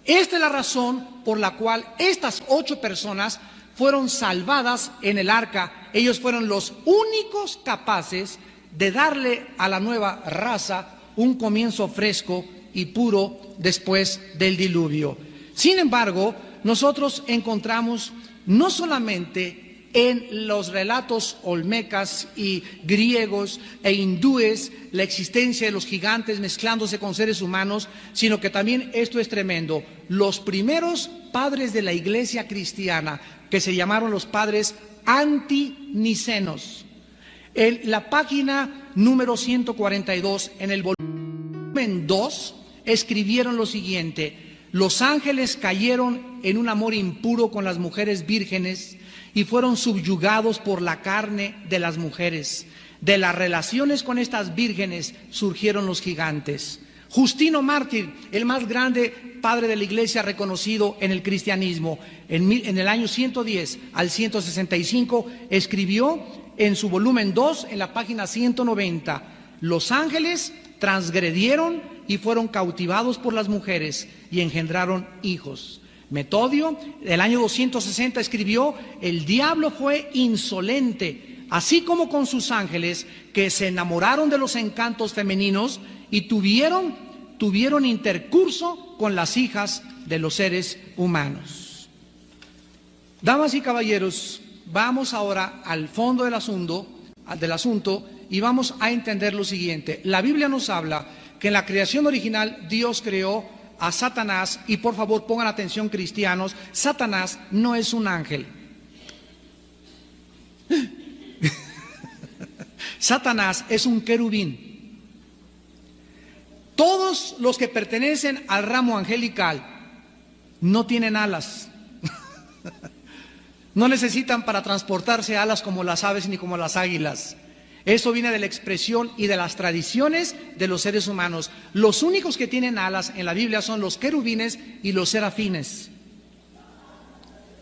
Esta es la razón por la cual estas 8 personas fueron salvadas en el arca. Ellos fueron los únicos capaces de darle a la nueva raza un comienzo fresco y puro después del diluvio. Sin embargo, nosotros encontramos no solamente en los relatos olmecas y griegos e hindúes la existencia de los gigantes mezclándose con seres humanos, sino que también esto es tremendo. Los primeros padres de la iglesia cristiana, que se llamaron los padres antinicenos, en la página número 142, en el volumen 2, escribieron lo siguiente: los ángeles cayeron en un amor impuro con las mujeres vírgenes y fueron subyugados por la carne de las mujeres. De las relaciones con estas vírgenes surgieron los gigantes. Justino Mártir, el más grande padre de la iglesia reconocido en el cristianismo, en el año 110 al 165, escribió en su volumen 2, en la página 190, los ángeles transgredieron y fueron cautivados por las mujeres y engendraron hijos. Metodio, el año 260, escribió: el diablo fue insolente, así como con sus ángeles, que se enamoraron de los encantos femeninos y tuvieron intercurso con las hijas de los seres humanos. Damas y caballeros, vamos ahora al fondo del asunto y vamos a entender lo siguiente. La Biblia nos habla que en la creación original Dios creó a Satanás, y por favor pongan atención, cristianos, Satanás no es un ángel. Satanás es un querubín. Todos los que pertenecen al ramo angelical no tienen alas. No necesitan para transportarse alas como las aves ni como las águilas. Eso viene de la expresión y de las tradiciones de los seres humanos. Los únicos que tienen alas en la Biblia son los querubines y los serafines.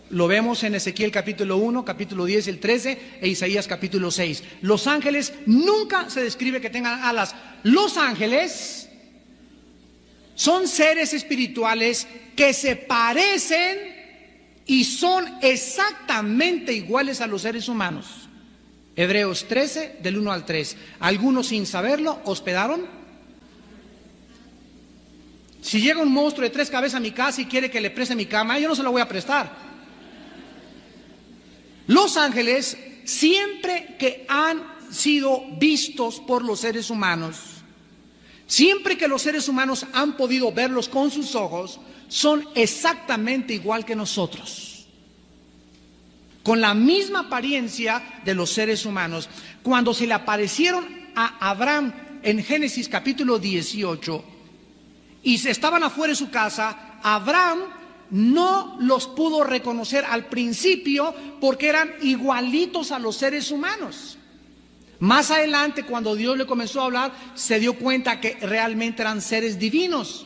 Lo vemos en Ezequiel capítulo 1, capítulo 10, el 13 e Isaías capítulo 6. Los ángeles nunca se describe que tengan alas. Los ángeles son seres espirituales que se parecen y son exactamente iguales a los seres humanos. Hebreos 13, del 1 al 3. Algunos sin saberlo hospedaron. Si llega un monstruo de 3 cabezas a mi casa y quiere que le preste mi cama, yo no se lo voy a prestar. Los ángeles, siempre que han sido vistos por los seres humanos, siempre que los seres humanos han podido verlos con sus ojos, son exactamente igual que nosotros, con la misma apariencia de los seres humanos. Cuando se le aparecieron a Abraham en Génesis capítulo 18 y se estaban afuera de su casa, Abraham no los pudo reconocer al principio porque eran igualitos a los seres humanos. Más adelante, cuando Dios le comenzó a hablar, se dio cuenta que realmente eran seres divinos.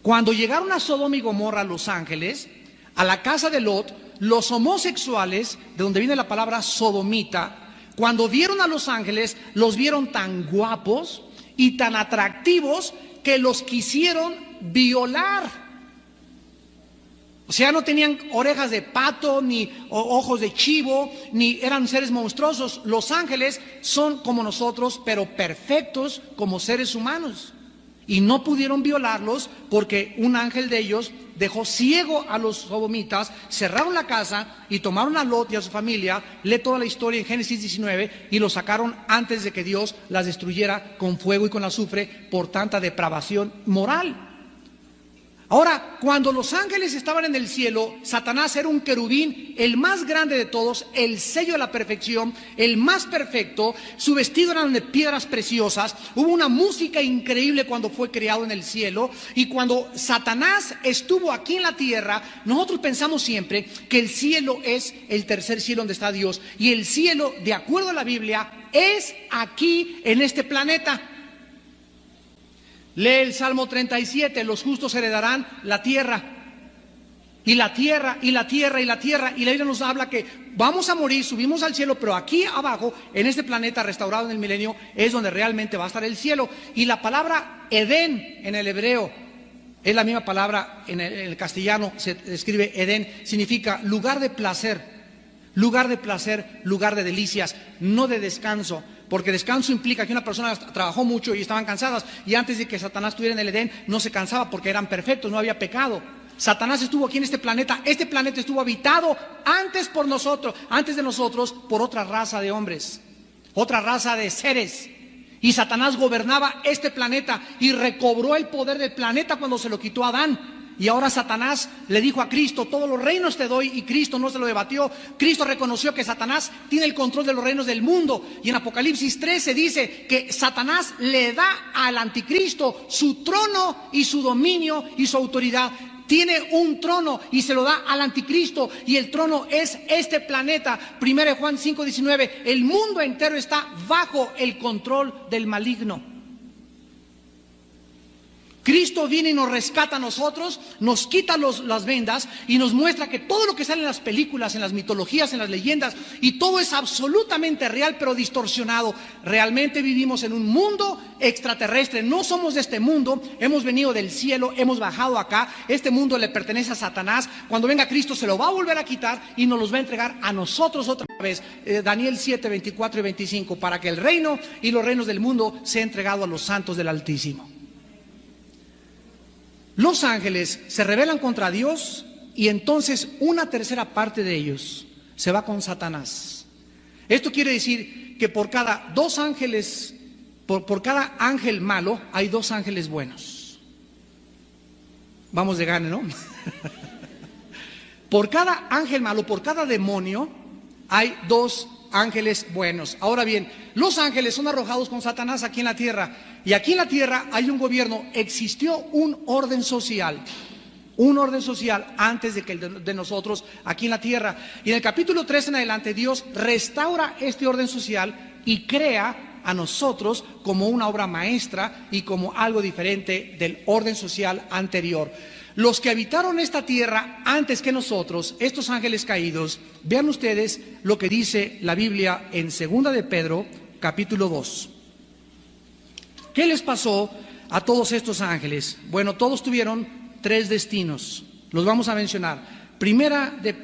Cuando llegaron a Sodoma y Gomorra los ángeles, a la casa de Lot, los homosexuales, de donde viene la palabra sodomita, cuando vieron a los ángeles, los vieron tan guapos y tan atractivos que los quisieron violar. O sea, no tenían orejas de pato, ni ojos de chivo, ni eran seres monstruosos. Los ángeles son como nosotros, pero perfectos como seres humanos. Y no pudieron violarlos porque un ángel de ellos dejó ciego a los sodomitas, cerraron la casa y tomaron a Lot y a su familia. Lee toda la historia en Génesis 19 y los sacaron antes de que Dios las destruyera con fuego y con azufre por tanta depravación moral. Ahora, cuando los ángeles estaban en el cielo, Satanás era un querubín, el más grande de todos, el sello de la perfección, el más perfecto. Su vestido era de piedras preciosas. Hubo una música increíble cuando fue creado en el cielo. Y cuando Satanás estuvo aquí en la tierra, nosotros pensamos siempre que el cielo es el tercer cielo donde está Dios. Y el cielo, de acuerdo a la Biblia, es aquí en este planeta. Lee el Salmo 37, los justos heredarán la tierra, y la tierra, y la tierra, y la tierra, y la Biblia nos habla que vamos a morir, subimos al cielo, pero aquí abajo, en este planeta restaurado en el milenio, es donde realmente va a estar el cielo. Y la palabra Edén en el hebreo es la misma palabra en el castellano, se escribe Edén, significa lugar de placer, lugar de delicias, no de descanso. Porque descanso implica que una persona trabajó mucho y estaban cansadas, y antes de que Satanás estuviera en el Edén no se cansaba porque eran perfectos, no había pecado. Satanás estuvo aquí en este planeta estuvo habitado antes de nosotros, por otra raza de hombres, otra raza de seres. Y Satanás gobernaba este planeta y recobró el poder del planeta cuando se lo quitó a Adán. Y ahora Satanás le dijo a Cristo: todos los reinos te doy, y Cristo no se lo debatió. Cristo reconoció que Satanás tiene el control de los reinos del mundo. Y en Apocalipsis 13 dice que Satanás le da al anticristo su trono y su dominio y su autoridad. Tiene un trono y se lo da al anticristo, y el trono es este planeta. 1 Juan 5:19, el mundo entero está bajo el control del maligno. Cristo viene y nos rescata a nosotros, nos quita las vendas y nos muestra que todo lo que sale en las películas, en las mitologías, en las leyendas, y todo es absolutamente real pero distorsionado. Realmente vivimos en un mundo extraterrestre, no somos de este mundo, hemos venido del cielo, hemos bajado acá. Este mundo le pertenece a Satanás. Cuando venga Cristo se lo va a volver a quitar y nos los va a entregar a nosotros otra vez. Daniel 7, 24 y 25, para que el reino y los reinos del mundo sea entregado a los santos del Altísimo. Los ángeles se rebelan contra Dios y entonces una tercera parte de ellos se va con Satanás. Esto quiere decir que por cada dos ángeles, por cada ángel malo, hay dos ángeles buenos. Vamos de gane, ¿no? Por cada ángel malo, por cada demonio, hay dos ángeles buenos. Ahora bien, los ángeles son arrojados con Satanás aquí en la tierra. Y aquí en la tierra hay un gobierno, existió un orden social antes de nosotros aquí en la tierra. Y en el capítulo 3 en adelante, Dios restaura este orden social y crea a nosotros como una obra maestra y como algo diferente del orden social anterior. Los que habitaron esta tierra antes que nosotros, estos ángeles caídos, vean ustedes lo que dice la Biblia en 2 de Pedro, capítulo 2. ¿Qué les pasó a todos estos ángeles? Bueno, todos tuvieron tres destinos. Los vamos a mencionar.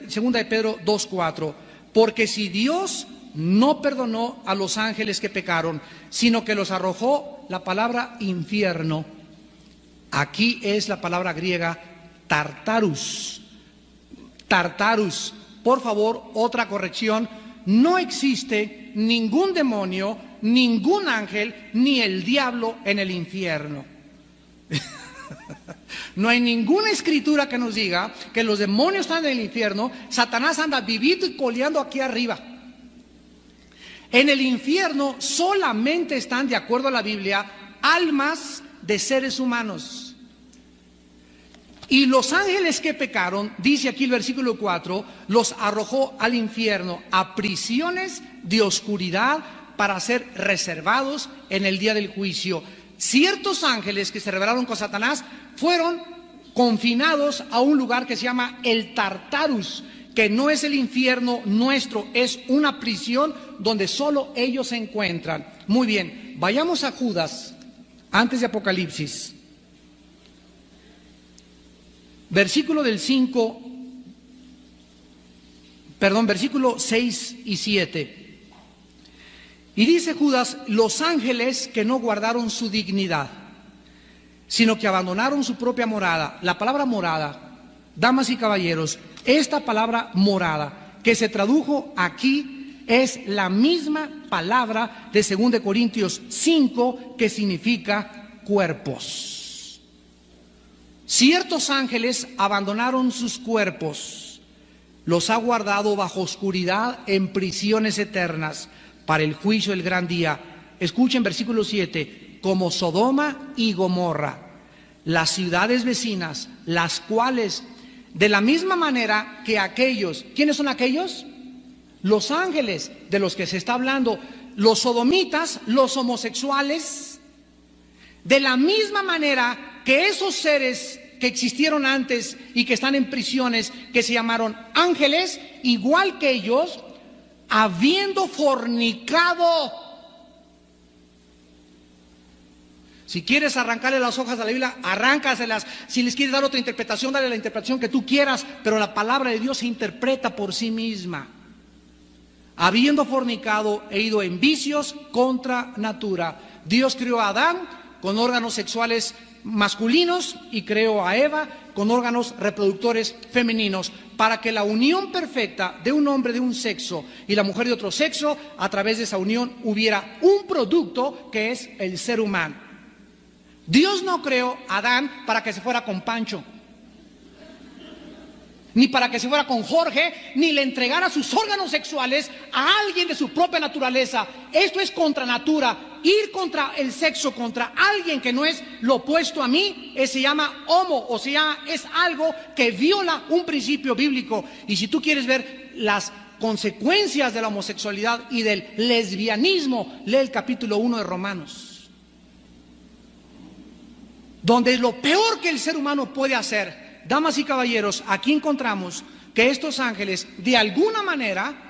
Segunda de Pedro 2:4. Porque si Dios no perdonó a los ángeles que pecaron, sino que los arrojó, la palabra infierno, aquí es la palabra griega tartarus. Tartarus. Por favor, otra corrección. No existe ningún demonio, ningún ángel, ni el diablo en el infierno. No hay ninguna escritura que nos diga que los demonios están en el infierno. Satanás anda vivito y coleando aquí arriba. En el infierno solamente están, de acuerdo a la Biblia, almas de seres humanos. Y los ángeles que pecaron, dice aquí el versículo 4, los arrojó al infierno, a prisiones de oscuridad, para ser reservados en el día del juicio. Ciertos ángeles que se rebelaron con Satanás fueron confinados a un lugar que se llama el Tartarus, que no es el infierno nuestro, es una prisión donde solo ellos se encuentran. Muy bien, vayamos a Judas, antes de Apocalipsis. Versículo 6 y 7. Y dice Judas: los ángeles que no guardaron su dignidad, sino que abandonaron su propia morada. La palabra morada, damas y caballeros, esta palabra morada que se tradujo aquí es la misma palabra de 2 Corintios 5 que significa cuerpos. Ciertos ángeles abandonaron sus cuerpos, los ha guardado bajo oscuridad en prisiones eternas para el juicio del gran día. Escuchen versículo 7, como Sodoma y Gomorra, las ciudades vecinas, las cuales, de la misma manera que aquellos, ¿quiénes son aquellos? Los ángeles de los que se está hablando, los sodomitas, los homosexuales, de la misma manera que esos seres que existieron antes y que están en prisiones, que se llamaron ángeles, igual que ellos, habiendo fornicado. Si quieres arrancarle las hojas a la Biblia, arráncaselas. Si les quieres dar otra interpretación, dale la interpretación que tú quieras, pero la palabra de Dios se interpreta por sí misma. Habiendo fornicado e ido en vicios contra natura. Dios creó a Adán con órganos sexuales masculinos y creó a Eva con órganos reproductores femeninos, para que la unión perfecta de un hombre de un sexo y la mujer de otro sexo, a través de esa unión hubiera un producto que es el ser humano. Dios no creó a Adán para que se fuera con Pancho, ni para que se fuera con Jorge, ni le entregara sus órganos sexuales a alguien de su propia naturaleza. Esto es contra natura. Ir contra el sexo, contra alguien que no es lo opuesto a mí, se llama homo, o sea, es algo que viola un principio bíblico. Y si tú quieres ver las consecuencias de la homosexualidad y del lesbianismo, lee el capítulo 1 de Romanos, donde lo peor que el ser humano puede hacer. Damas y caballeros, aquí encontramos que estos ángeles, de alguna manera,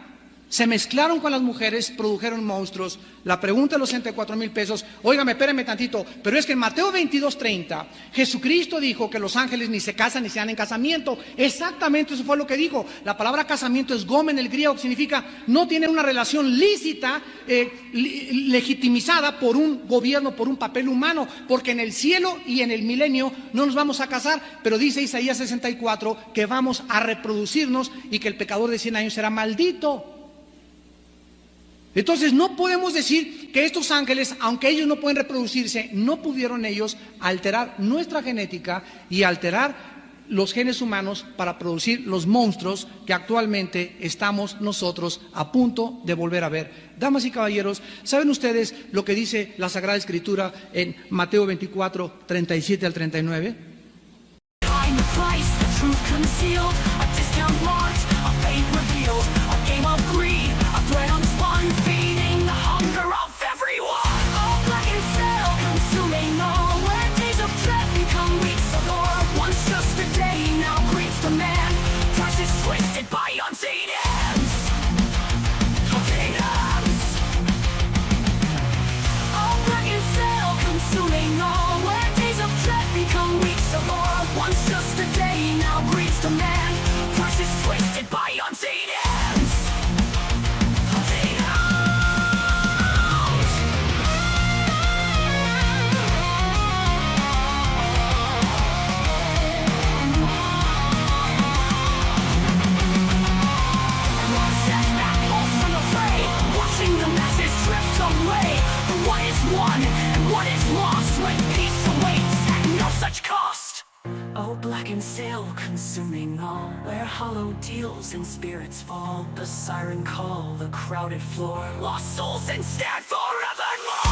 se mezclaron con las mujeres, produjeron monstruos. La pregunta de los 64,000 pesos, óigame, espérenme tantito, pero es que en Mateo 22:30, Jesucristo dijo que los ángeles ni se casan ni se dan en casamiento. Exactamente eso fue lo que dijo. La palabra casamiento es gomen, el griego, que significa no tienen una relación lícita, legitimizada por un gobierno, por un papel humano, porque en el cielo y en el milenio no nos vamos a casar, pero dice Isaías 64 que vamos a reproducirnos y que el pecador de 100 años será maldito. Entonces no podemos decir que estos ángeles, aunque ellos no pueden reproducirse, no pudieron ellos alterar nuestra genética y alterar los genes humanos para producir los monstruos que actualmente estamos nosotros a punto de volver a ver. Damas y caballeros, ¿saben ustedes lo que dice la Sagrada Escritura en Mateo 24:37 al 39? Consuming all, where hollow deals and spirits fall. The siren call, the crowded floor, lost souls instead forevermore.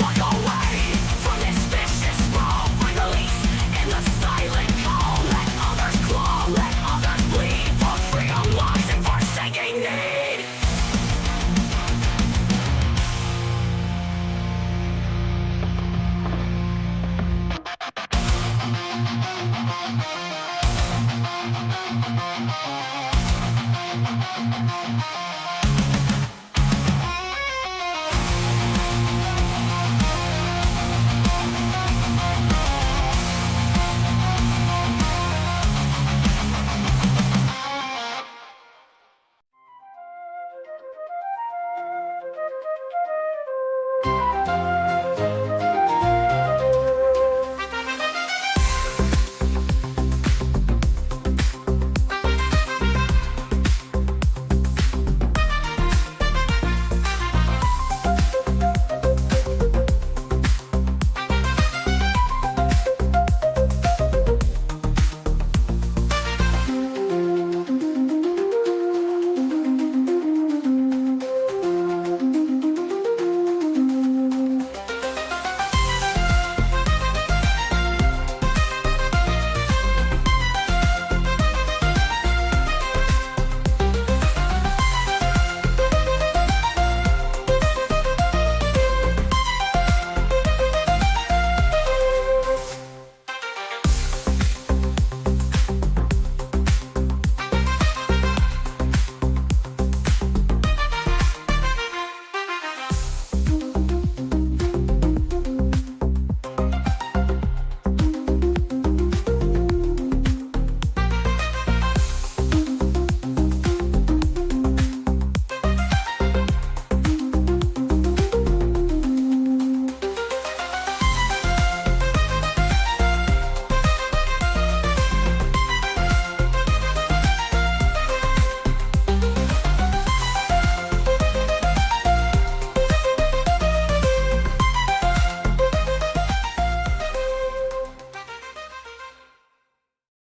Walk away from this vicious sprawl, find release in the silent call. Let others claw, let others bleed for freedom, lies and forsaking need.